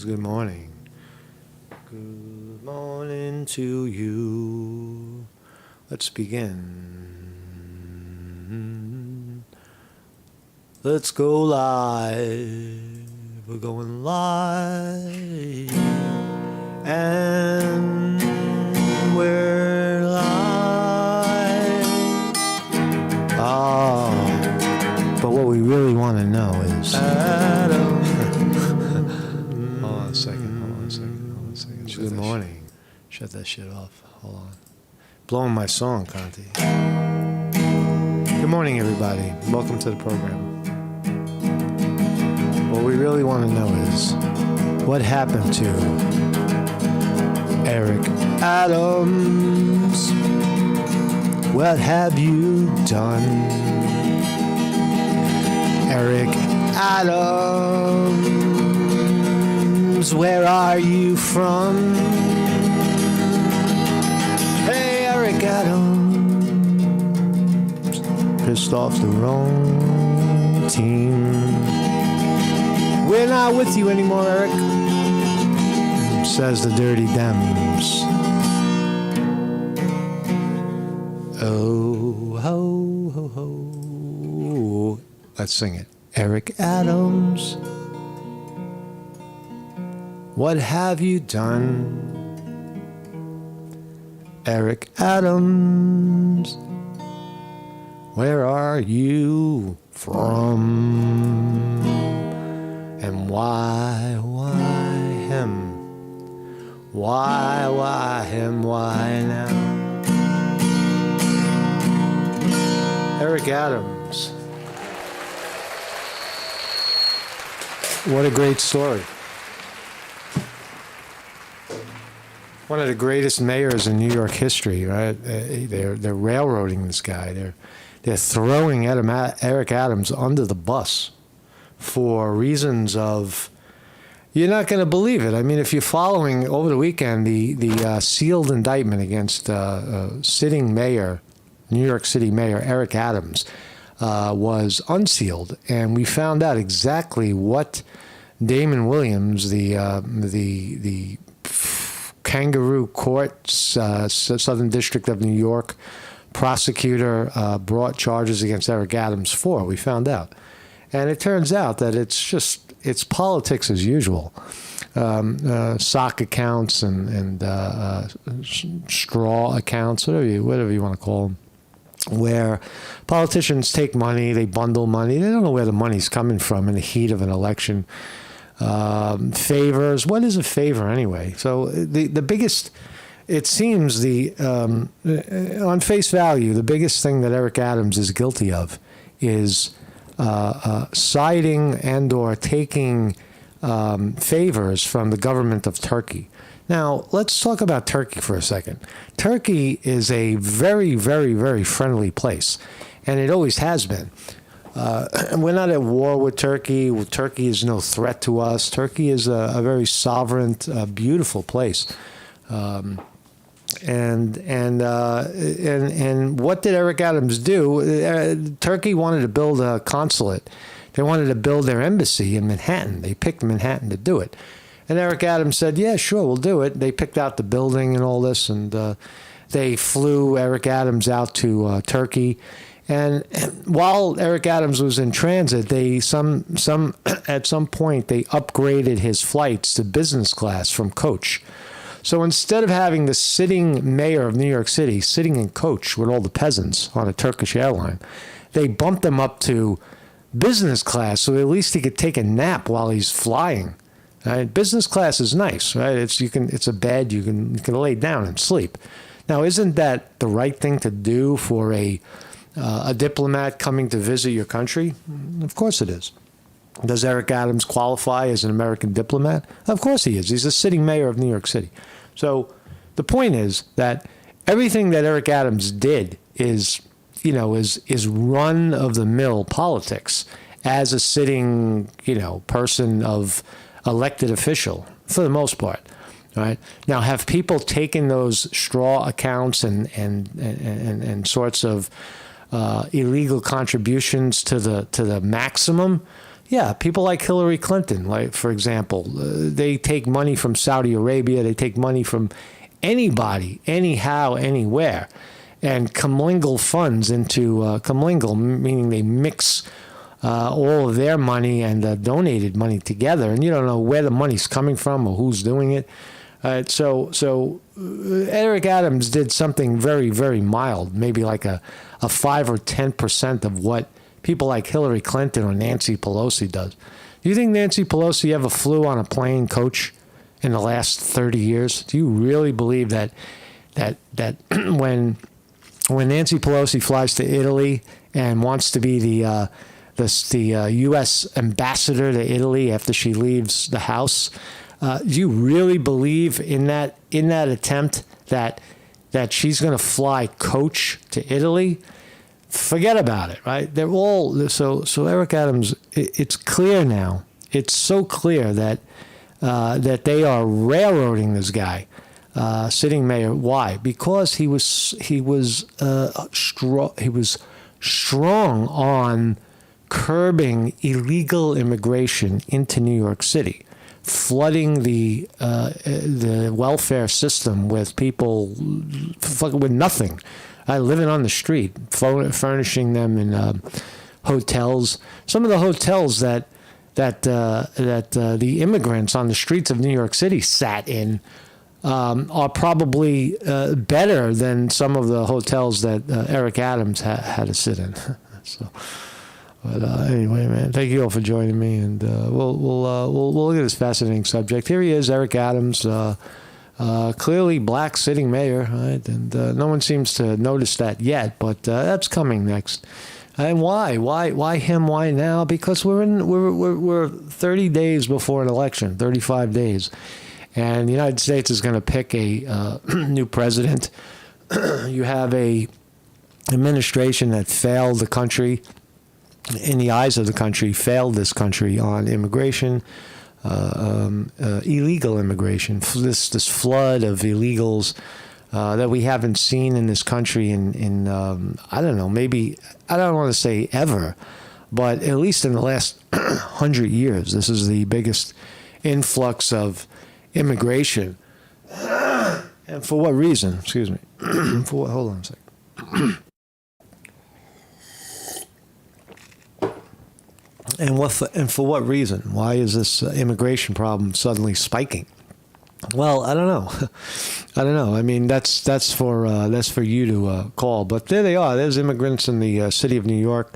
Good morning. Good morning to you. Let's begin. Let's go live. We're going live. And we're live. But what we really want to know is... Hold on a second. Good morning. Shut that shit off. Hold on. Blowing my song, Conti. Good morning, everybody. Welcome to the program. What we really want to know is what happened to Eric Adams? What have you done? Eric Adams, where are you from? Hey, Eric Adams, pissed off the wrong team. We're not with you anymore, Eric, says the Dirty Dems. Oh, ho, ho, ho. Let's sing it. Eric Adams, what have you done? Eric Adams, where are you from? And why him? Why him? Why now? Eric Adams. What a great story. One of the greatest mayors in New York history, right? They're railroading this guy. They're throwing Eric Adams under the bus for reasons of, you're not going to believe it. I mean, if you're following over the weekend, the sealed indictment against sitting mayor, New York City Mayor Eric Adams, was unsealed, and we found out exactly what Damon Williams, the Kangaroo Court, Southern District of New York prosecutor, brought charges against Eric Adams for. We found out, and it turns out that it's politics as usual. Sock accounts and straw accounts, whatever you want to call them, where politicians take money, they bundle money, they don't know where the money's coming from in the heat of an election. Favors, what is a favor anyway? So the biggest, it seems on face value, the biggest thing that Eric Adams is guilty of is siding and or taking favors from the government of Turkey. Now, let's talk about Turkey for a second. Turkey is a very, very, very friendly place, and it always has been. We're not at war with Turkey. Turkey is no threat to us. Turkey is a very sovereign, beautiful place. And what did Eric Adams do? Turkey wanted to build a consulate. They wanted to build their embassy in Manhattan. They picked Manhattan to do it. And Eric Adams said, yeah, sure, we'll do it. They picked out the building and all this, and they flew Eric Adams out to Turkey. And while Eric Adams was in transit, at some point they upgraded his flights to business class from coach. So instead of having the sitting mayor of New York City sitting in coach with all the peasants on a Turkish airline, they bumped him up to business class so at least he could take a nap while he's flying. Right? Business class is nice, right? It's a bed, you can lay down and sleep. Now, isn't that the right thing to do for a diplomat coming to visit your country? Of course it is. Does Eric Adams qualify as an American diplomat? Of course he is. He's a sitting mayor of New York City. So the point is that everything that Eric Adams did is run-of-the-mill politics as a sitting, person of elected official for the most part. Right now, have people taken those straw accounts and sorts of illegal contributions to the maximum? Yeah, people like Hillary Clinton, like for example, they take money from Saudi Arabia, they take money from anybody, anyhow, anywhere, and commingle funds into commingle, meaning they mix all of their money and donated money together, and you don't know where the money's coming from or who's doing it. So Eric Adams did something very, very mild, maybe like a 5 or 10% of what people like Hillary Clinton or Nancy Pelosi does. Do you think Nancy Pelosi ever flew on a plane, coach, in the last 30 years? Do you really believe that when Nancy Pelosi flies to Italy and wants to be the U.S. ambassador to Italy after she leaves the House, do you really believe in that attempt that she's going to fly coach to Italy? Forget about it, right? They're all so Eric Adams. It's clear now. It's so clear that they are railroading this guy, sitting mayor. Why? Because he was strong on curbing illegal immigration into New York City, flooding the welfare system with people with nothing. Living on the street, furnishing them in hotels. Some of the hotels that the immigrants on the streets of New York City sat in are probably better than some of the hotels that Eric Adams had to sit in. So, but anyway, man, thank you all for joining me, and we'll look at this fascinating subject. Here he is, Eric Adams. Clearly black sitting mayor, right? And no one seems to notice that yet, but that's coming next. And why him? Why now? Because we're 30 days before an election, 35 days, and the United States is going to pick a new president. You have a administration that failed the country, in the eyes of the country, failed this country on immigration. Illegal immigration, this flood of illegals that we haven't seen in this country in I don't know, maybe, I don't want to say ever, but at least in the last 100 years. This is the biggest influx of immigration. And for what reason? Excuse me. Hold on a second. And for what reason? Why is this immigration problem suddenly spiking? Well, I don't know. I mean, that's for you to call. But there they are. There's immigrants in the city of New York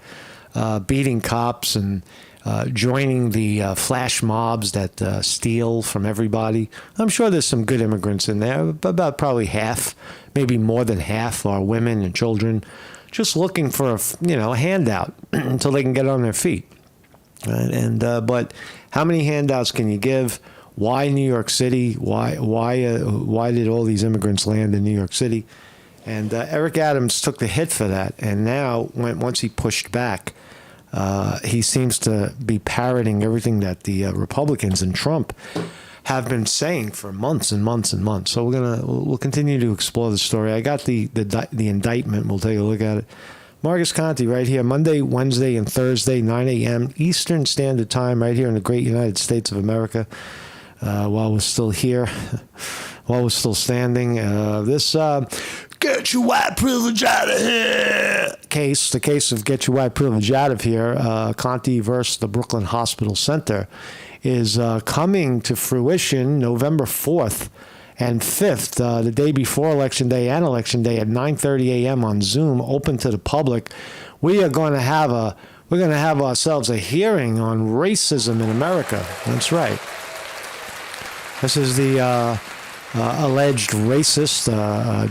beating cops and joining the flash mobs that steal from everybody. I'm sure there's some good immigrants in there, but about probably half, maybe more than half, are women and children, just looking for a handout until they can get on their feet. Right? And but how many handouts can you give? Why New York City? Why did all these immigrants land in New York City? And Eric Adams took the hit for that. And now, once he pushed back, he seems to be parroting everything that the Republicans and Trump have been saying for months and months and months. So we'll continue to explore the story. I got the indictment. We'll take a look at it. Marcus Conte right here, Monday, Wednesday, and Thursday, 9 a.m. Eastern Standard Time, right here in the great United States of America. While we're still here, while we're still standing, this get your white privilege out of here the case of get your white privilege out of here, Conte versus the Brooklyn Hospital Center, is coming to fruition November 4th and 5th, the day before Election Day and Election Day at 9:30 a.m. on Zoom, open to the public. We're going to have ourselves a hearing on racism in America. That's right. This is the alleged racist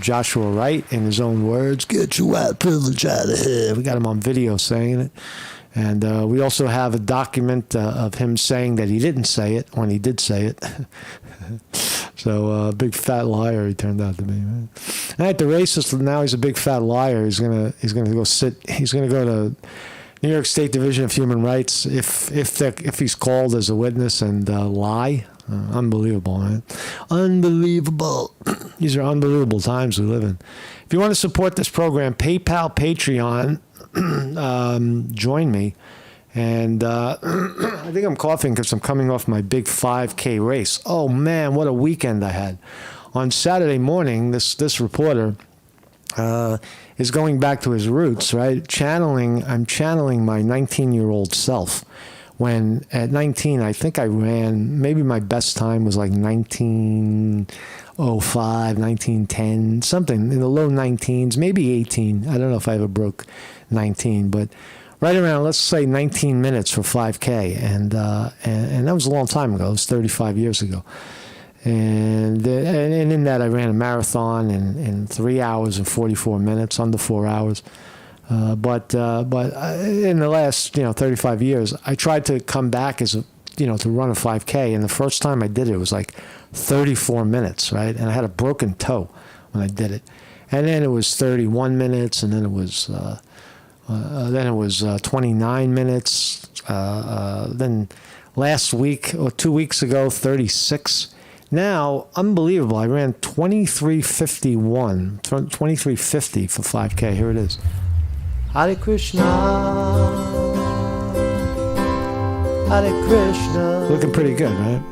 Joshua Wright, in his own words, get your white privilege out of here. We got him on video saying it. And we also have a document of him saying that he didn't say it when he did say it. So big fat liar he turned out to be. Right? And the racist, now he's a big fat liar. He's gonna go to New York State Division of Human Rights if he's called as a witness and lie. Unbelievable, man. Unbelievable. These are unbelievable times we live in. If you want to support this program, PayPal, Patreon, join me. And I think I'm coughing because I'm coming off my big 5K race. Oh, man, what a weekend I had. On Saturday morning, this reporter is going back to his roots, right? I'm channeling my 19-year-old self. When at 19, I think I ran, maybe my best time was like 1905, 1910, something in the low 19s, maybe 18. I don't know if I ever broke 19, but right around, let's say 19 minutes for 5K. And that was a long time ago. It was 35 years ago. And in that, I ran a marathon in 3 hours and 44 minutes, under 4 hours. But in the last 35 years, I tried to come back to run a 5K, and the first time I did it, it was like 34 minutes, right? And I had a broken toe when I did it, and then it was 31 minutes, and then it was 29 minutes. Then last week or 2 weeks ago, 36. Now, unbelievable! I ran 23:50 for 5K. Here it is. Hare Krishna, Hare Krishna. Looking pretty good, right?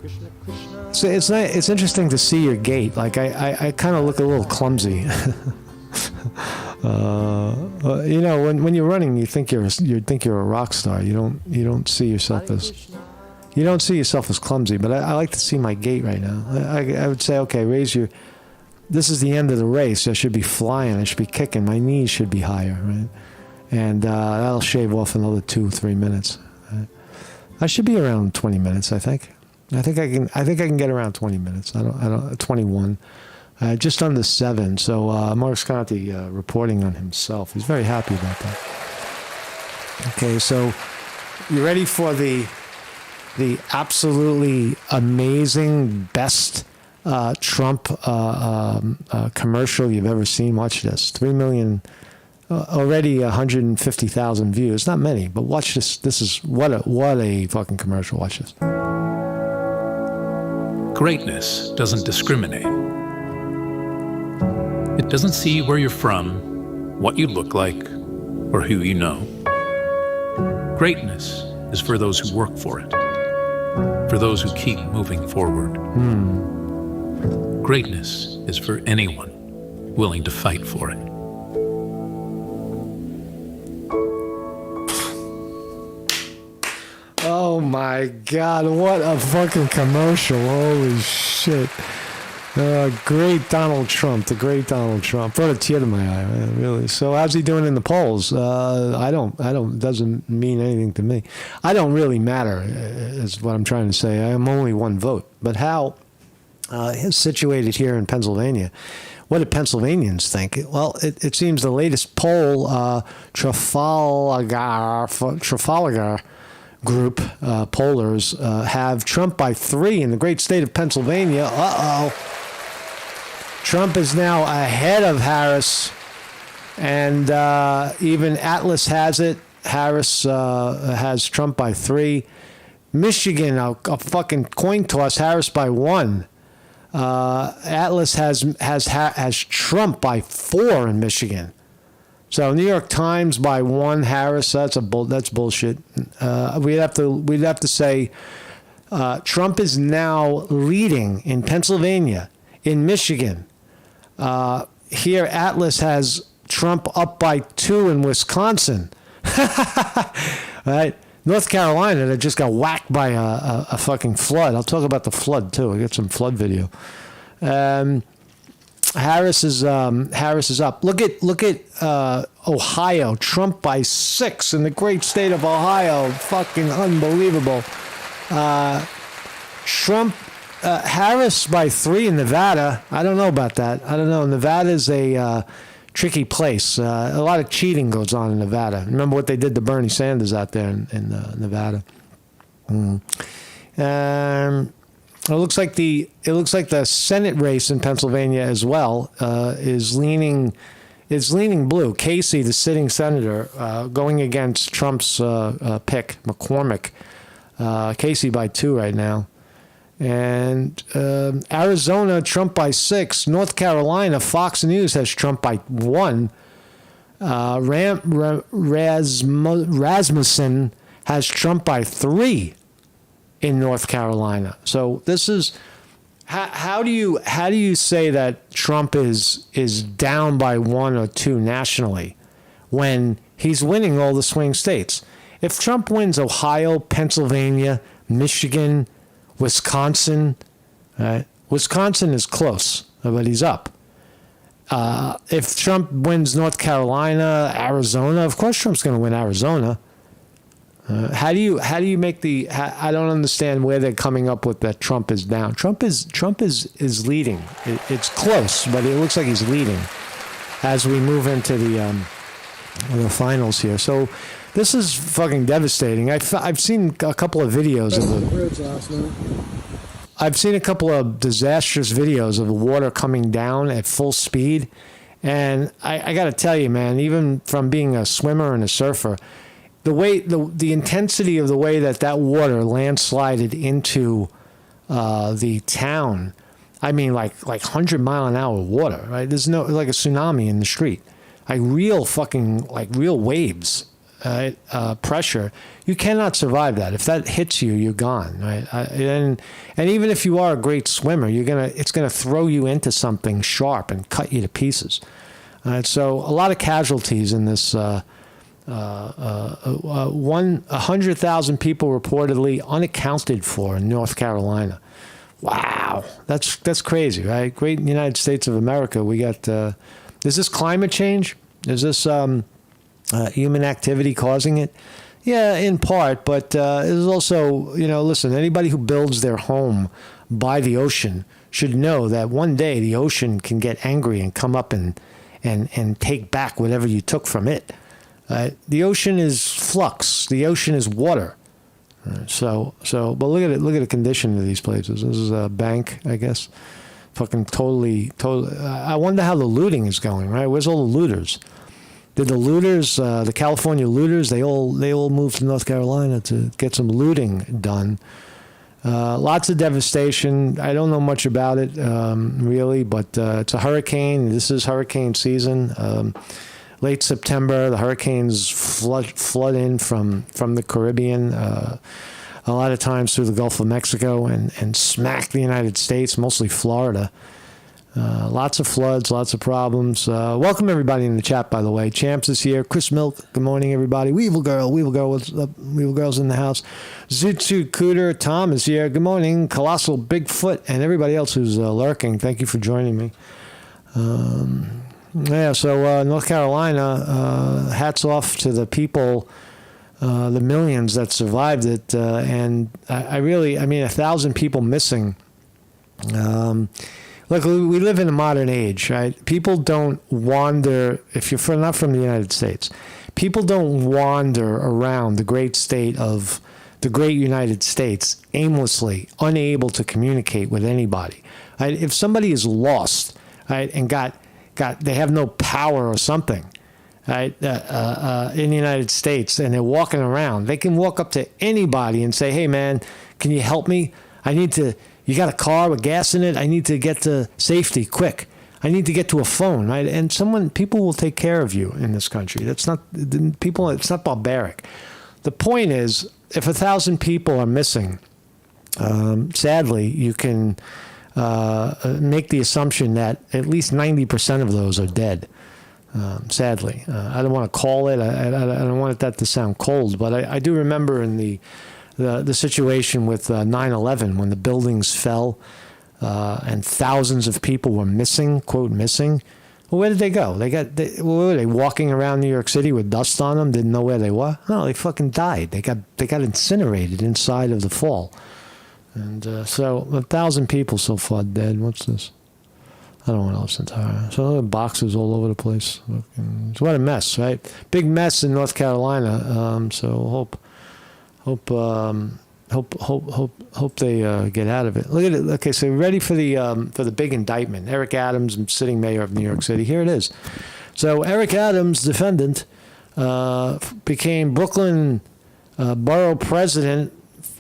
Krishna, Krishna. So it's interesting to see your gait. Like I kind of look a little clumsy. When you're running, you think you're a rock star. You don't see yourself as clumsy. But I like to see my gait right now. I would say, okay, this is the end of the race. I should be flying. I should be kicking. My knees should be higher, right? And that'll shave off another 2-3 minutes. Right? I should be around 20 minutes. I think I can get around 20 minutes. I don't 21. Just under 7. So Mark Sconti reporting on himself. He's very happy about that. Okay, so you ready for the absolutely amazing best Trump commercial you've ever seen? Watch this. 3 million, already 150,000 views. Not many, but watch this. This is what a fucking commercial. Watch this. Greatness doesn't discriminate. It doesn't see where you're from, what you look like, or who you know. Greatness is for those who work for it, for those who keep moving forward. Greatness is for anyone willing to fight for it. Oh my God, what a fucking commercial. Holy shit. Great Donald Trump, the great Donald Trump. Brought a tear to my eye, man, really. So how's he doing in the polls? Doesn't mean anything to me. I don't really matter, is what I'm trying to say. I am only one vote. But how is situated here in Pennsylvania? What do Pennsylvanians think? Well, it seems the latest poll, Trafalgar Group pollers have Trump by 3 in the great state of Pennsylvania. Uh-oh. Trump is now ahead of Harris, and even Atlas has it. Harris has Trump by 3. Michigan, a fucking coin toss, Harris by 1. Atlas has Trump by 4 in Michigan. So New York Times by 1, Harris. That's bullshit. We'd have to say Trump is now leading in Pennsylvania, in Michigan. Here, Atlas has Trump up by 2 in Wisconsin. Right? North Carolina, that just got whacked by a fucking flood. I'll talk about the flood too. I got some flood video. Harris is up. Look at Ohio. Trump by 6 in the great state of Ohio. Fucking unbelievable. Harris by 3 in Nevada. I don't know about that. I don't know. Nevada's a tricky place. A lot of cheating goes on in Nevada. Remember what they did to Bernie Sanders out there in Nevada. It looks like the Senate race in Pennsylvania as well is leaning blue. Casey, the sitting senator, going against Trump's pick, McCormick. Casey by 2 right now. And Arizona, Trump by 6. North Carolina, Fox News has Trump by 1. Rasmussen has Trump by 3 in North Carolina. So this is how do you say that Trump is down by 1 or 2 nationally when he's winning all the swing states? If Trump wins Ohio, Pennsylvania, Michigan, Wisconsin, Wisconsin is close, but he's up. If Trump wins North Carolina, Arizona, of course Trump's going to win Arizona. How do you make the? I don't understand where they're coming up with that Trump is down. Trump is leading. It's close, but it looks like he's leading as we move into the finals here. So this is fucking devastating. I've seen a couple of videos of the. I've seen a couple of disastrous videos of the water coming down at full speed. And I got to tell you, man, even from being a swimmer and a surfer, the intensity of the way that water landslided into the town, I mean, like 100-mile-an-hour water, right? There's no, like a tsunami in the street. Real waves. Pressure, you cannot survive that. If that hits you, you're gone, right? And even if you are a great swimmer, it's gonna throw you into something sharp and cut you to pieces. So a lot of casualties in this. 100,000 people reportedly unaccounted for in North Carolina. Wow, that's crazy, right? Great United States of America. We got. Is this climate change? Is this human activity causing it? Yeah, in part, but there's also, listen, anybody who builds their home by the ocean should know that one day the ocean can get angry and come up and take back whatever you took from it. The ocean is flux. The ocean is water. But look at it. Look at the condition of these places. This is a bank, I guess. Fucking totally. I wonder how the looting is going, right? Where's all the looters? Did the looters, the California looters, they all moved to North Carolina to get some looting done. Lots of devastation. I don't know much about it, really, but it's a hurricane. This is hurricane season. Late September, the hurricanes flood in from the Caribbean, a lot of times through the Gulf of Mexico and smack the United States, mostly Florida. Lots of floods, lots of problems. Welcome everybody in the chat, by the way. Champs is here. Chris Milk, good morning, everybody. Weevil Girl, what's up? Weevil Girl's in the house. Zutsu Cooter, Tom is here. Good morning. Colossal Bigfoot, and everybody else who's lurking. Thank you for joining me. So North Carolina, hats off to the people, the millions that survived it. And I 1,000 people missing. Look, we live in a modern age, right? People don't wander, if you're not from the United States, people don't wander around the great United States aimlessly, unable to communicate with anybody. Right? If somebody is lost, right, and they have no power or something, right, in the United States, and they're walking around, they can walk up to anybody and say, hey, man, can you help me? You got a car with gas in it? I need to get to safety quick. I need to get to a phone, right? And people will take care of you in this country. It's not barbaric. The point is, if 1,000 people are missing, sadly, you can make the assumption that at least 90% of those are dead. Sadly, I don't want to call it. I don't want that to sound cold, but I do remember in the situation with 9/11 when the buildings fell and thousands of people were missing, quote missing. Well, where did they go? Were they walking around New York City with dust on them? Didn't know where they were? No, they fucking died. They got incinerated inside of the fall. And so 1,000 people so far dead. What's this? I don't want to listen to her. So there are boxes all over the place. What a mess, right? Big mess in North Carolina. So hope they get out of it. Look at it. Okay, so ready for the big indictment. Eric Adams, sitting mayor of New York City. Here it is. So Eric Adams, defendant, became Brooklyn borough president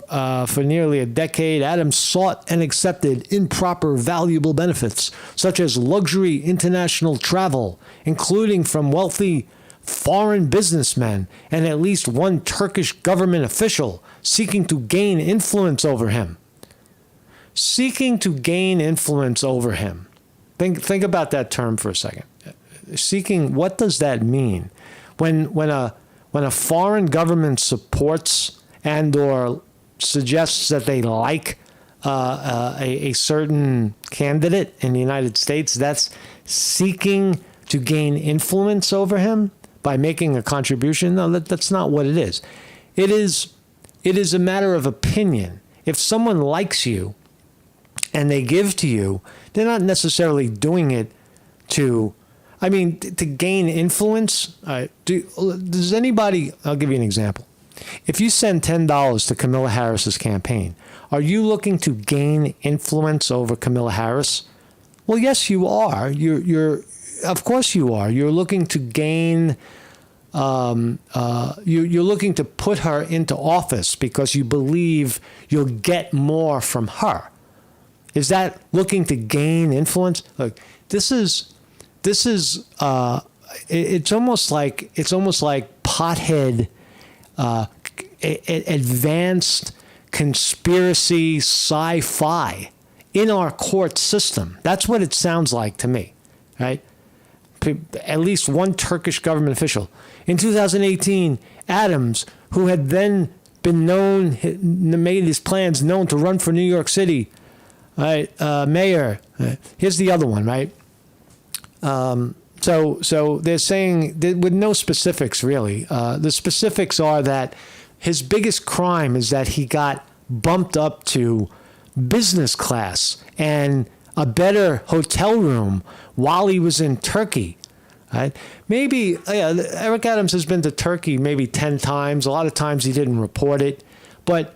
for nearly a decade. Adams sought and accepted improper valuable benefits, such as luxury international travel, including from wealthy foreign businessmen and at least one Turkish government official seeking to gain influence over him. Seeking to gain influence over him. Think about that term for a second. Seeking, what does that mean? When a foreign government supports and or suggests that they like a certain candidate in the United States, that's seeking to gain influence over him by making a contribution. No, that's not what it is. It is a matter of opinion. If someone likes you and they give to you, they're not necessarily doing it to gain influence. Does anybody, I'll give you an example. If you send $10 to Kamala Harris's campaign, are you looking to gain influence over Kamala Harris? Well, yes, you are. You're of course you are. You're looking to gain, you're looking to put her into office because you believe you'll get more from her. Is that looking to gain influence? Look, it's almost like pothead, advanced conspiracy sci-fi in our court system. That's what it sounds like to me, right? At least one Turkish government official. In 2018, Adams, who had then been made his plans known to run for New York City, right, mayor. Here's the other one, right? So they're saying, with no specifics really, the specifics are that his biggest crime is that he got bumped up to business class and a better hotel room while he was in Turkey. Right? Maybe Eric Adams has been to Turkey maybe 10 times. A lot of times he didn't report it. But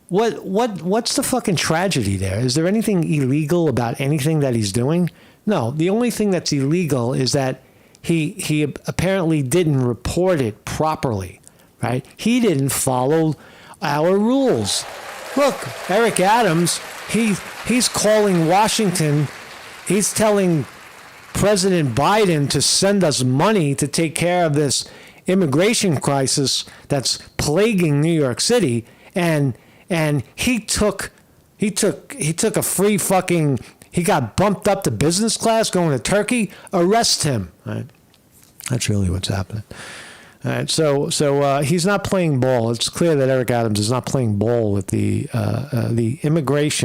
what's the fucking tragedy there? Is there anything illegal about anything that he's doing? No. The only thing that's illegal is that he apparently didn't report it properly. Right? He didn't follow our rules. Look, Eric Adams, he's calling Washington. He's telling President Biden to send us money to take care of this immigration crisis that's plaguing New York City, and he took a free fucking. He got bumped up to business class going to Turkey. Arrest him. Right? That's really what's happening. All right, so he's not playing ball. It's clear that Eric Adams is not playing ball with the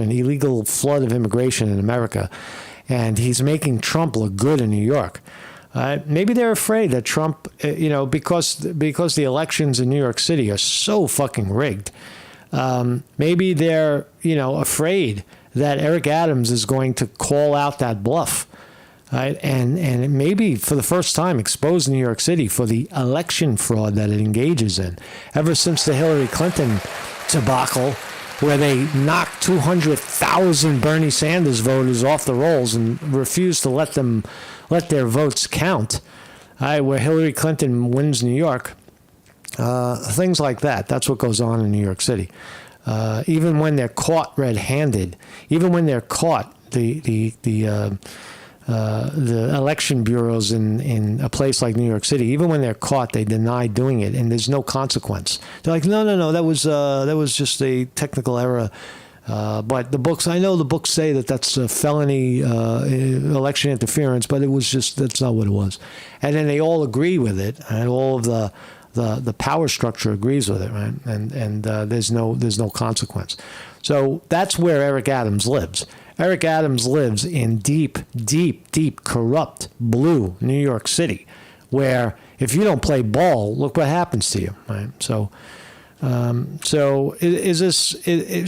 illegal flood of immigration in America, and he's making Trump look good in New York. Maybe they're afraid that Trump, because the elections in New York City are so fucking rigged. Maybe they're afraid that Eric Adams is going to call out that bluff. Right? And maybe for the first time expose New York City for the election fraud that it engages in. Ever since the Hillary Clinton debacle, where they knocked 200,000 Bernie Sanders voters off the rolls and refused to let their votes count, right? Where Hillary Clinton wins New York, things like that. That's what goes on in New York City. Even when they're caught red-handed, even when they're caught, the election bureaus in a place like New York City, even when they're caught, they deny doing it, and there's no consequence. They're like, no, that was just a technical error. But I know the books say that that's a felony election interference, but that's not what it was. And then they all agree with it, and all of the power structure agrees with it, right? And there's no consequence. So that's where Eric Adams lives. Eric Adams lives in deep, deep, deep corrupt blue New York City, where if you don't play ball, look what happens to you. Right? So it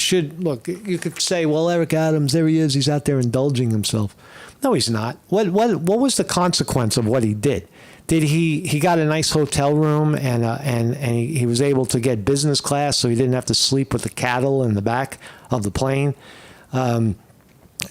should look. You could say, well, Eric Adams, there he is. He's out there indulging himself. No, he's not. What was the consequence of what he did? Did he got a nice hotel room and he was able to get business class, so he didn't have to sleep with the cattle in the back of the plane?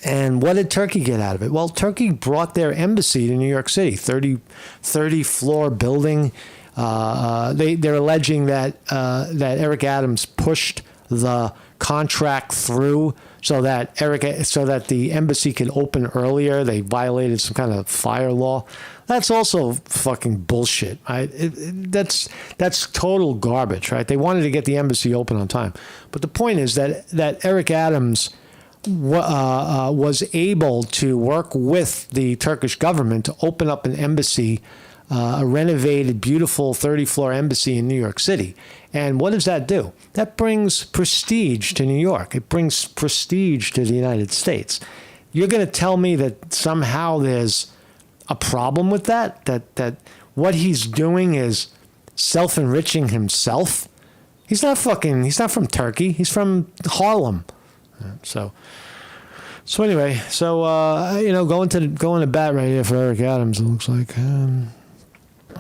And what did Turkey get out of it? Well, Turkey brought their embassy to New York City, 30-floor building. They're alleging that Eric Adams pushed the contract through so that the embassy could open earlier. They violated some kind of fire law. That's also fucking bullshit, right? That's total garbage, right? They wanted to get the embassy open on time. But the point is that Eric Adams was able to work with the Turkish government to open up an embassy, a renovated, beautiful 30-floor embassy in New York City. And what does that do? That brings prestige to New York. It brings prestige to the United States. You're going to tell me that somehow there's a problem with that? That what he's doing is self-enriching himself? He's not from Turkey. He's from Harlem. So anyway, going to bat right here for Eric Adams, it looks like.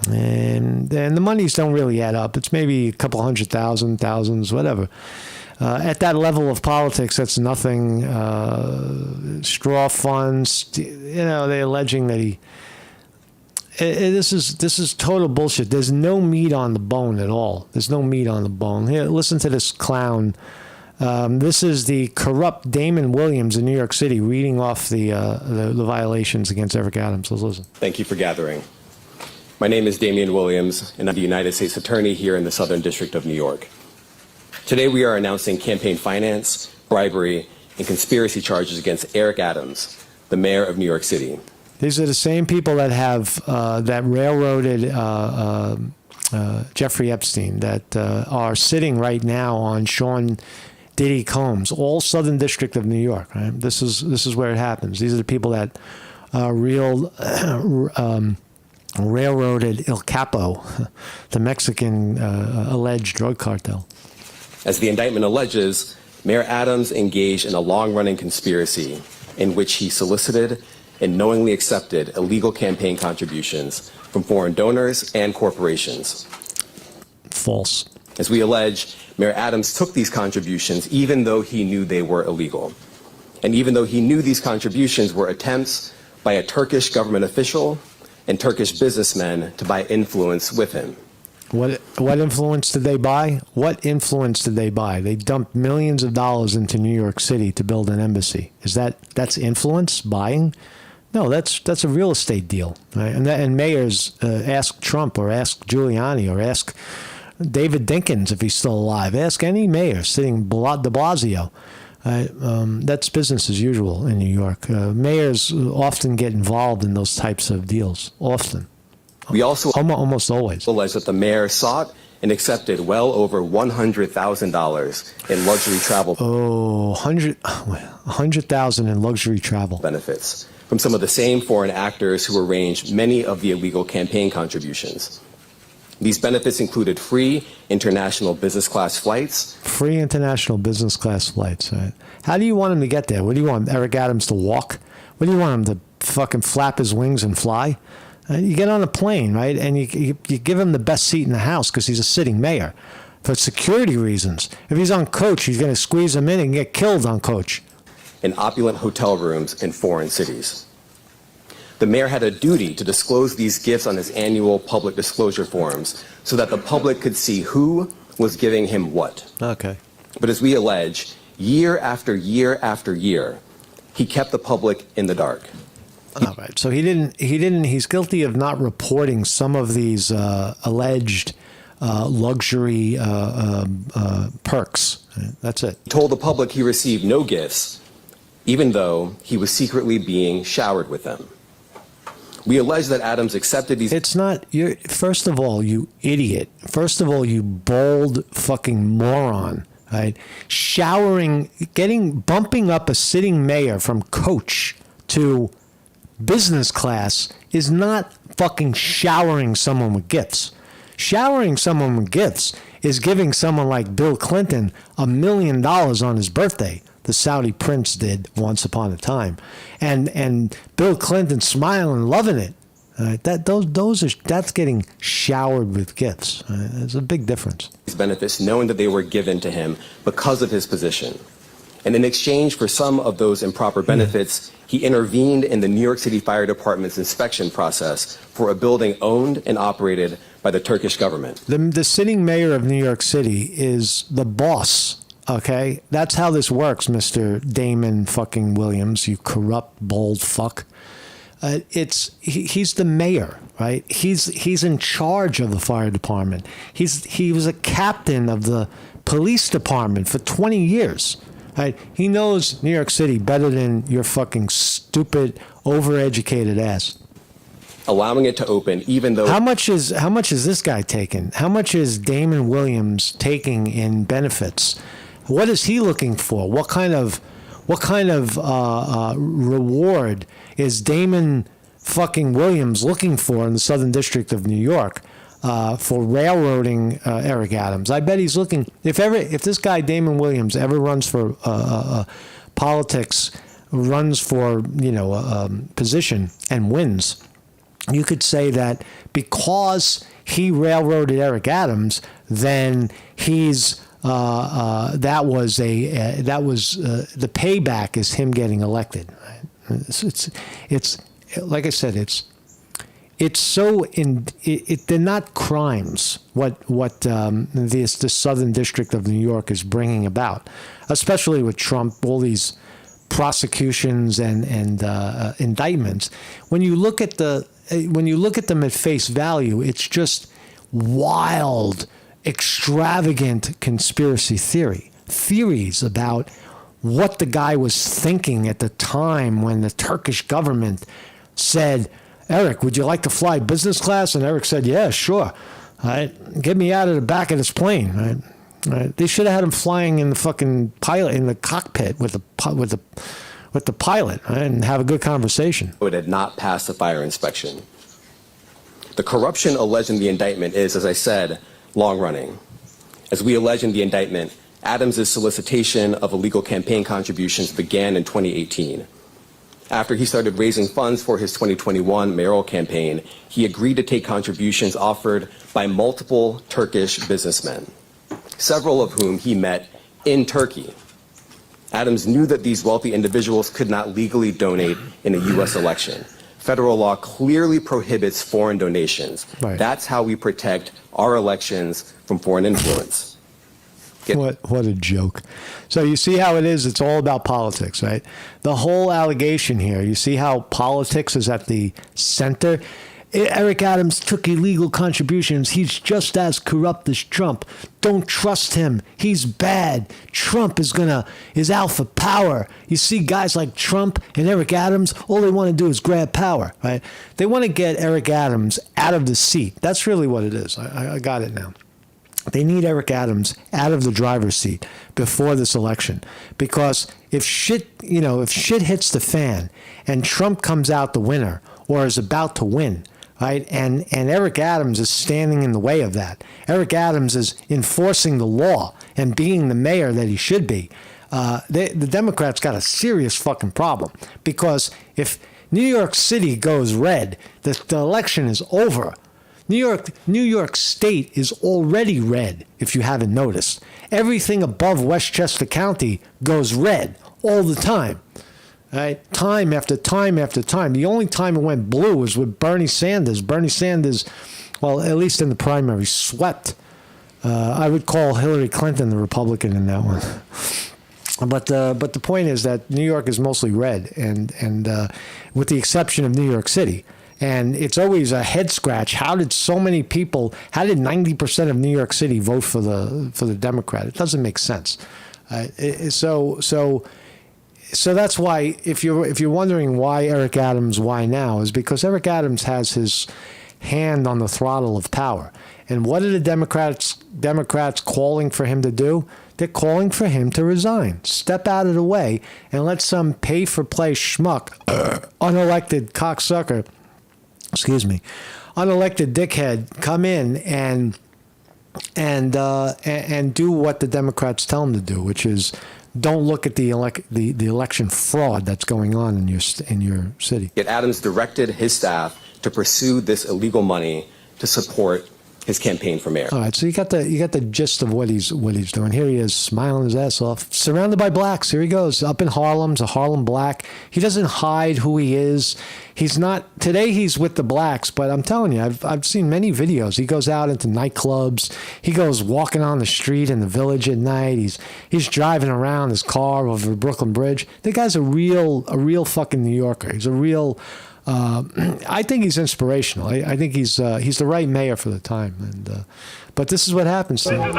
And the monies don't really add up. It's maybe a couple thousands, whatever. At that level of politics, that's nothing. Straw funds, they're alleging that he. This is total bullshit. There's no meat on the bone at all. There's no meat on the bone. Here, listen to this clown. This is the corrupt Damon Williams in New York City reading off the violations against Eric Adams. Let's listen. Thank you for gathering. My name is Damian Williams, and I'm the United States Attorney here in the Southern District of New York. Today we are announcing campaign finance, bribery, and conspiracy charges against Eric Adams, the mayor of New York City. These are the same people that have that railroaded Jeffrey Epstein, that are sitting right now on Sean Diddy Combs, all Southern District of New York. Right? This is where it happens. These are the people that railroaded El Capo, the Mexican alleged drug cartel. As the indictment alleges, Mayor Adams engaged in a long-running conspiracy in which he solicited and knowingly accepted illegal campaign contributions from foreign donors and corporations. False. As we allege, Mayor Adams took these contributions even though he knew they were illegal. And even though he knew these contributions were attempts by a Turkish government official and Turkish businessmen to buy influence with him. What influence did they buy? What influence did they buy? They dumped millions of dollars into New York City to build an embassy. That's influence, buying? No, that's a real estate deal. Right? And mayors ask Trump or ask Giuliani or ask David Dinkins if he's still alive. Ask any mayor sitting de Blasio. That's business as usual in New York. Mayors often get involved in those types of deals. Often. We also almost always allege that the mayor sought and accepted well over $100,000 in luxury travel. $100,000 in luxury travel benefits from some of the same foreign actors who arranged many of the illegal campaign contributions. These benefits included free international business class flights. Free international business class flights. Right? How do you want him to get there? What do you want Eric Adams to walk? What do you want him to fucking flap his wings and fly? You get on a plane, right, and you give him the best seat in the house because he's a sitting mayor for security reasons. If he's on coach, he's going to squeeze him in and get killed on coach. In opulent hotel rooms in foreign cities. The mayor had a duty to disclose these gifts on his annual public disclosure forms so that the public could see who was giving him what. Okay. But as we allege, year after year after year, he kept the public in the dark. All right. So he's guilty of not reporting some of these alleged luxury perks. That's it. He told the public he received no gifts, even though he was secretly being showered with them. We allege that Adams accepted these. It's not. First of all, you idiot. First of all, you bold fucking moron. Right? Bumping up a sitting mayor from coach to business class is not fucking showering someone with gifts. Showering someone with gifts is giving someone like Bill Clinton $1 million on his birthday. The Saudi prince did once upon a time, and Bill Clinton smiling, loving it. That's getting showered with gifts. There's a big difference. These benefits, knowing that they were given to him because of his position. And in exchange for some of those improper benefits, he intervened in the New York City Fire Department's inspection process for a building owned and operated by the Turkish government. The sitting mayor of New York City is the boss, okay? That's how this works, Mr. Damon fucking Williams, you corrupt, bold fuck. He's the mayor, right? He's in charge of the fire department. He was a captain of the police department for 20 years. Right? He knows New York City better than your fucking stupid, overeducated ass. Allowing it to open, even though... How much is this guy taking? How much is Damon Williams taking in benefits? What is he looking for? What kind of reward is Damon fucking Williams looking for in the Southern District of New York for railroading Eric Adams? I bet he's looking. If this guy Damon Williams ever runs for politics, runs for position and wins, you could say that because he railroaded Eric Adams, then he's the payback is him getting elected. Right? It's like I said, they're not crimes what the Southern District of New York is bringing about, especially with Trump, all these prosecutions and indictments. When you look at them at face value, it's just wild, extravagant conspiracy theories about what the guy was thinking at the time when the Turkish government said, "Eric, would you like to fly business class?" And Eric said, "Yeah, sure. All right, get me out of the back of this plane." Right? Right? They should have had him flying in the fucking pilot in the cockpit with the pilot, right? And have a good conversation. It had not passed the fire inspection. The corruption alleged in the indictment is, as I said, long-running. As we allege in the indictment, Adams' solicitation of illegal campaign contributions began in 2018. After he started raising funds for his 2021 mayoral campaign, he agreed to take contributions offered by multiple Turkish businessmen, several of whom he met in Turkey. Adams knew that these wealthy individuals could not legally donate in a U.S. election. Federal law clearly prohibits foreign donations. Right. That's how we protect our elections from foreign influence. What a joke. So you see how it is? It's all about politics, right? The whole allegation here, you see how politics is at the center? Eric Adams took illegal contributions. He's just as corrupt as Trump. Don't trust him. He's bad. Trump is out for power. You see guys like Trump and Eric Adams, all they want to do is grab power, right? They want to get Eric Adams out of the seat. That's really what it is. I got it now. They need Eric Adams out of the driver's seat before this election, because if shit hits the fan and Trump comes out the winner or is about to win, right, and Eric Adams is standing in the way of that. Eric Adams is enforcing the law and being the mayor that he should be. The Democrats got a serious fucking problem, because if New York City goes red, the election is over. New York State is already red, if you haven't noticed. Everything above Westchester County goes red all the time. Right? Time after time after time. The only time it went blue was with Bernie Sanders. Bernie Sanders, well, at least in the primary, swept. I would call Hillary Clinton the Republican in that one. But the point is that New York is mostly red, and with the exception of New York City. And it's always a head scratch. How did 90% of New York City vote for the Democrat? It doesn't make sense. So that's why, if you're wondering why Eric Adams, why now, is because Eric Adams has his hand on the throttle of power. And what are the Democrats calling for him to do? They're calling for him to resign, step out of the way, and let some pay-for-play schmuck, unelected cocksucker, unelected dickhead come in and do what the Democrats tell him to do, which is don't look at the election fraud that's going on in your city. Yet Adams directed his staff to pursue this illegal money to support his campaign for mayor. All right, so you got the gist of what he's doing. Here he is, smiling his ass off, surrounded by blacks. Here he goes, up in Harlem, a Harlem black. He doesn't hide who he is. He's not today. He's with the blacks, but I'm telling you, I've seen many videos. He goes out into nightclubs. He goes walking on the street in the Village at night. He's driving around his car over the Brooklyn Bridge. The guy's a real fucking New Yorker. He's a real I think he's inspirational. I think he's the right mayor for the time. And but this is what happens to him.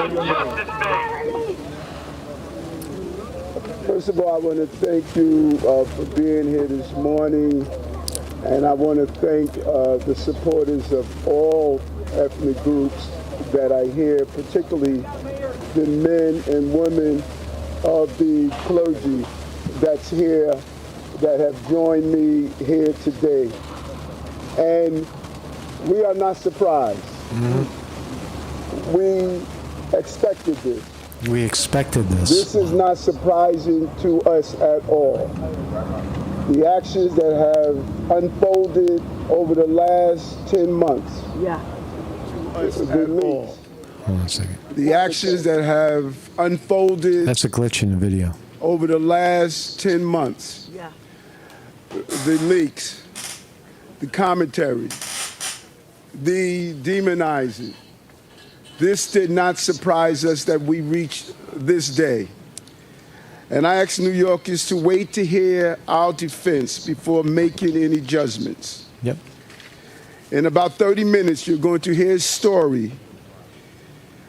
First of all, I want to thank you for being here this morning, and I want to thank the supporters of all ethnic groups that are here, particularly the men and women of the clergy that's here, that have joined me here today. And we are not surprised. Mm-hmm. We expected this. We expected this. This is not surprising to us at all. The actions that have unfolded over the last 10 months. Yeah. Hold on a second. The actions that have unfolded. That's a glitch in the video. Over the last 10 months. Yeah. The leaks, the commentary, the demonizing. This did not surprise us that we reached this day. And I ask New Yorkers to wait to hear our defense before making any judgments. Yep. In about 30 minutes, you're going to hear a story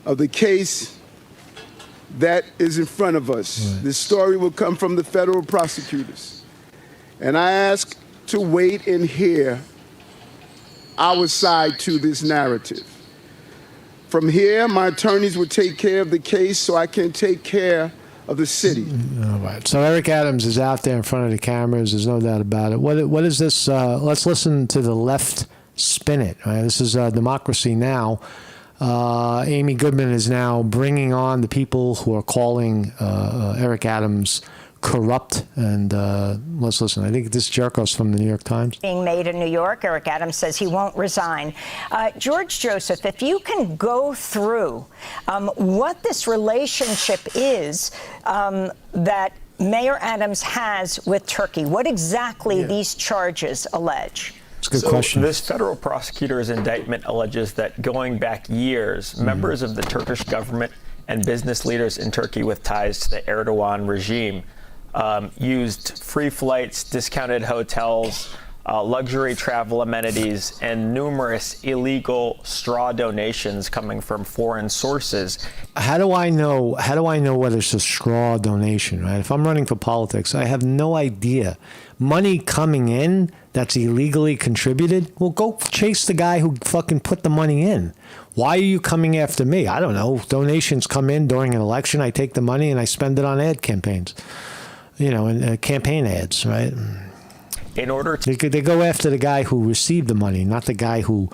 of the case that is in front of us. Right. This story will come from the federal prosecutors. And I ask to wait and hear our side to this narrative. From here, my attorneys will take care of the case so I can take care of the city. All right. So Eric Adams is out there in front of the cameras. There's no doubt about it. What is this? Let's listen to the left spin it. Right? This is Democracy Now! Amy Goodman is now bringing on the people who are calling Eric Adams corrupt, and let's listen. I think this jerkos from the New York Times. Being made in New York, Eric Adams says he won't resign. George Joseph, if you can go through what this relationship is that Mayor Adams has with Turkey, what exactly these charges allege? It's a good question. This federal prosecutor's indictment alleges that going back years, members of the Turkish government and business leaders in Turkey with ties to the Erdogan regime used free flights, discounted hotels, luxury travel amenities, and numerous illegal straw donations coming from foreign sources. How do I know whether it's a straw donation, right? If I'm running for politics, I have no idea. Money coming in that's illegally contributed, well, go chase the guy who fucking put the money in. Why are you coming after me? I don't know. Donations come in during an election. I take the money and I spend it on ad campaigns, and campaign ads, right? In order to... They go after the guy who received the money, not the guy who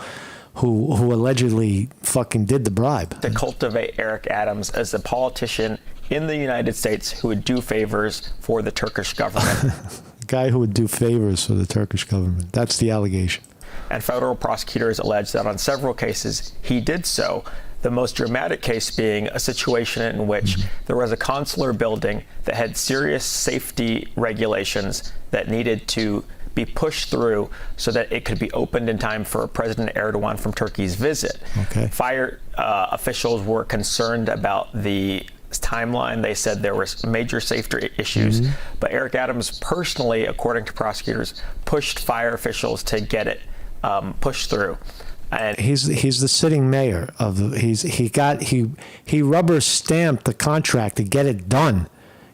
allegedly fucking did the bribe. To cultivate Eric Adams as a politician in the United States who would do favors for the Turkish government. Guy who would do favors for the Turkish government. That's the allegation. And federal prosecutors allege that on several cases he did so. The most dramatic case being a situation in which there was a consular building that had serious safety regulations that needed to be pushed through so that it could be opened in time for President Erdogan from Turkey's visit. Okay. Fire officials were concerned about the timeline. They said there were major safety issues, but Eric Adams personally, according to prosecutors, pushed fire officials to get it pushed through. And he's the sitting mayor of he rubber stamped the contract to get it done.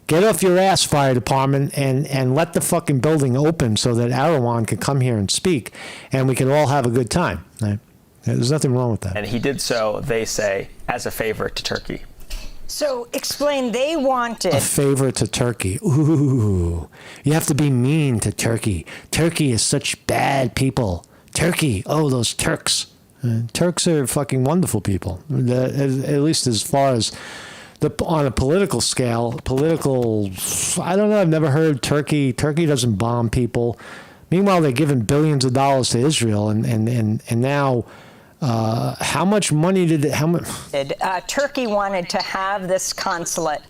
Get off your ass, fire department, and let the fucking building open so that Erdogan can come here and speak, and we can all have a good time. Right? There's nothing wrong with that. And he did so, they say, as a favor to Turkey. So explain, they wanted... A favor to Turkey. Ooh, you have to be mean to Turkey. Turkey is such bad people. Turkey, oh, those Turks. Turks are fucking wonderful people, at least as far as on a political scale. I don't know, I've never heard Turkey doesn't bomb people. Meanwhile, they're giving billions of dollars to Israel, and now... how much money Turkey wanted to have this consulate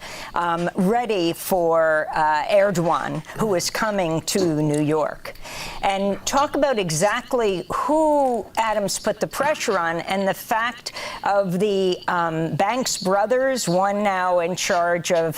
ready for Erdogan, who is coming to New York. and talk about exactly who Adams put the pressure on and the fact of the Banks brothers, one now in charge of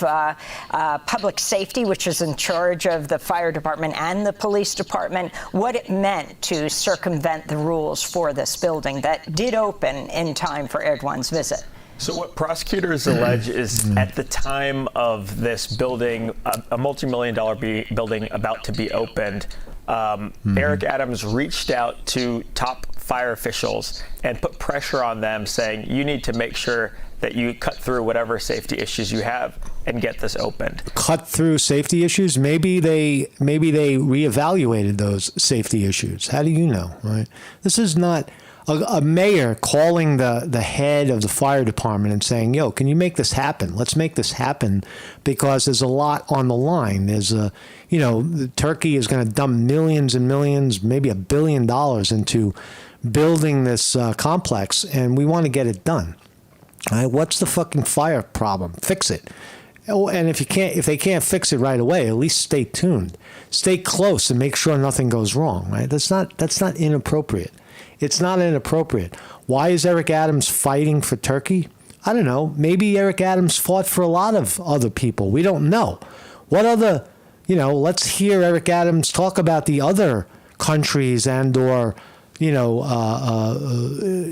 public safety, which is in charge of the fire department and the police department, what it meant to circumvent the rules for this building that did open in time for Erdogan's visit. So what prosecutors allege is at the time of this building, a multi-million-dollar building about to be opened, Eric Adams reached out to top fire officials and put pressure on them, saying, you need to make sure that you cut through whatever safety issues you have and get this opened. Cut through safety issues? Maybe they reevaluated those safety issues. How do you know, right? This is not a mayor calling the head of the fire department and saying, yo, can you make this happen? Let's make this happen, because there's a lot on the line. There's Turkey is going to dump millions and millions, maybe $1 billion into building this complex, and we want to get it done. All right, what's the fucking fire problem? Fix it. Oh, and if they can't fix it right away, at least stay tuned, stay close, and make sure nothing goes wrong. Right? That's not inappropriate. It's not inappropriate. Why is Eric Adams fighting for Turkey? I don't know. Maybe Eric Adams fought for a lot of other people. We don't know. What other, let's hear Eric Adams talk about the other countries and or,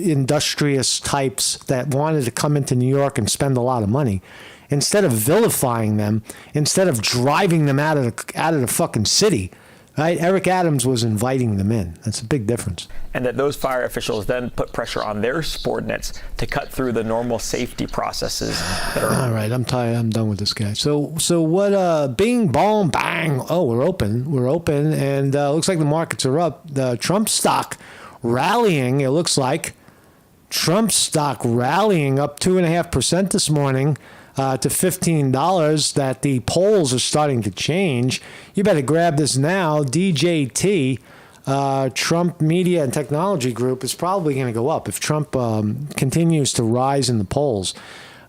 industrious types that wanted to come into New York and spend a lot of money. Instead of vilifying them, instead of driving them out of the fucking city, right? Eric Adams was inviting them in. That's a big difference. And that those fire officials then put pressure on their subordinates to cut through the normal safety processes that are. All right, I'm tired. I'm done with this guy. So what? Bing, bong, bang. Oh, we're open, and looks like the markets are up. The Trump stock rallying. It looks like Trump stock rallying up 2.5% this morning. To $15, that the polls are starting to change. You better grab this now. DJT, Trump Media and Technology Group, is probably going to go up if Trump continues to rise in the polls.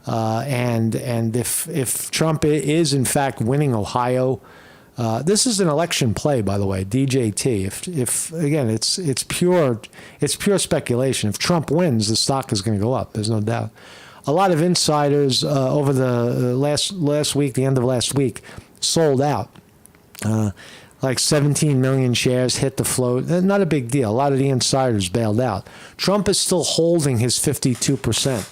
And if Trump is in fact winning Ohio, this is an election play, by the way. DJT. If again, it's pure speculation. If Trump wins, the stock is going to go up. There's no doubt. A lot of insiders over the last week, the end of last week, sold out. Like 17 million shares hit the float. Not a big deal. A lot of the insiders bailed out. Trump is still holding his 52%.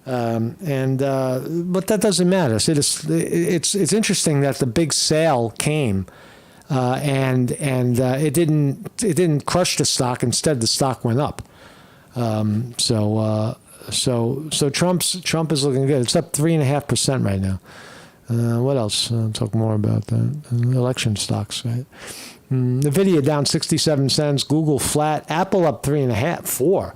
But that doesn't matter. So it's interesting that the big sale came, and it didn't crush the stock. Instead, the stock went up. So Trump is looking good. It's up 3.5% right now. What else? I'll talk more about that. Election stocks, right? Nvidia down 67 cents. Google flat. Apple up 3.5, 4.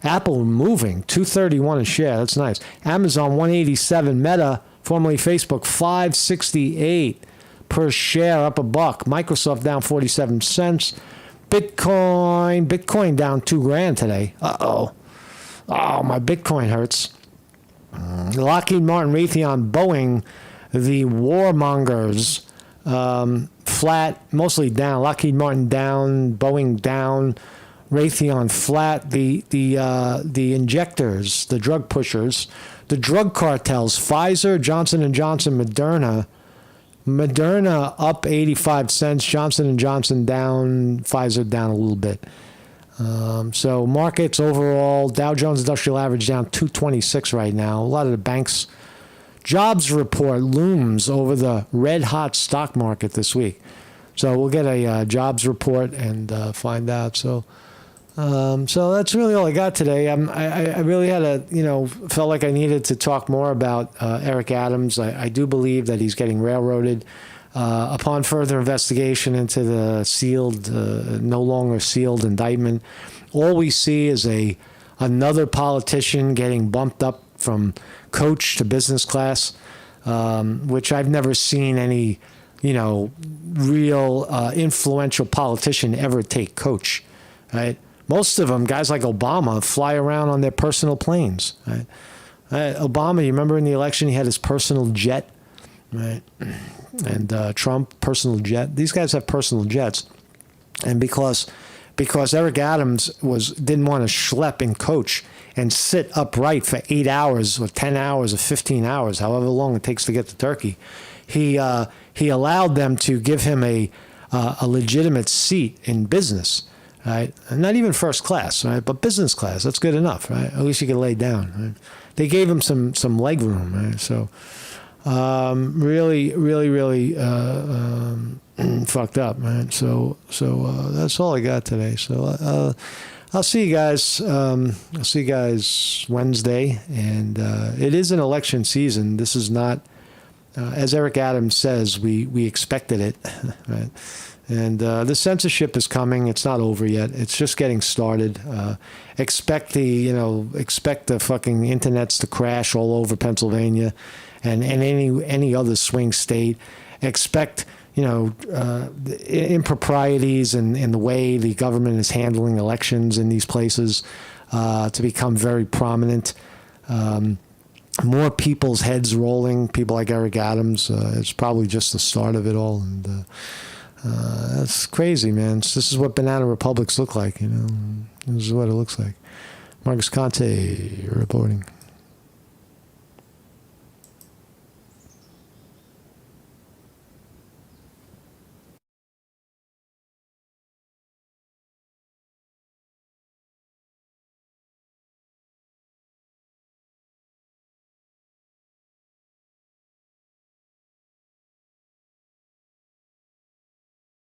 Apple moving, 231 a share. That's nice. Amazon 187. Meta, formerly Facebook, 568 per share, up $1. Microsoft down 47 cents. Bitcoin down $2,000 today. Uh-oh. Oh, my Bitcoin hurts. Lockheed Martin, Raytheon, Boeing, the warmongers, flat, mostly down. Lockheed Martin down, Boeing down, Raytheon flat. The injectors, the drug pushers, the drug cartels, Pfizer, Johnson & Johnson, Moderna up 85 cents, Johnson & Johnson down, Pfizer down a little bit. So markets overall, Dow Jones Industrial Average down 226 right now. A lot of the banks' jobs report looms over the red-hot stock market this week. So we'll get a jobs report and find out. So that's really all I got today. I really had felt like I needed to talk more about Eric Adams. I do believe that he's getting railroaded. Upon further investigation into the no longer sealed indictment, all we see is another politician getting bumped up from coach to business class, which I've never seen any, real influential politician ever take coach, right? Most of them, guys like Obama, fly around on their personal planes, right? Obama, you remember in the election, he had his personal jet, right? And Trump, personal jet. These guys have personal jets. And because Eric Adams didn't want to schlep and coach and sit upright for 8 hours or 10 hours or 15 hours, however long it takes to get to Turkey, he allowed them to give him a legitimate seat in business, right? And not even first class, right? But business class, that's good enough, right? At least you can lay down. Right? They gave him some leg room, right? So really fucked up, man. So that's all I got today. So I'll see you guys. I'll see you guys Wednesday, and it is an election season. This is not, as Eric Adams says, we expected it, right? And the censorship is coming. It's not over yet. It's just getting started. Expect the fucking internets to crash all over Pennsylvania, and any other swing state. Expect improprieties in the way the government is handling elections in these places to become very prominent. More people's heads rolling. People like Eric Adams. It's probably just the start of it all, and that's crazy, man. This is what banana republics look like. This is what it looks like. Marcus Conte reporting.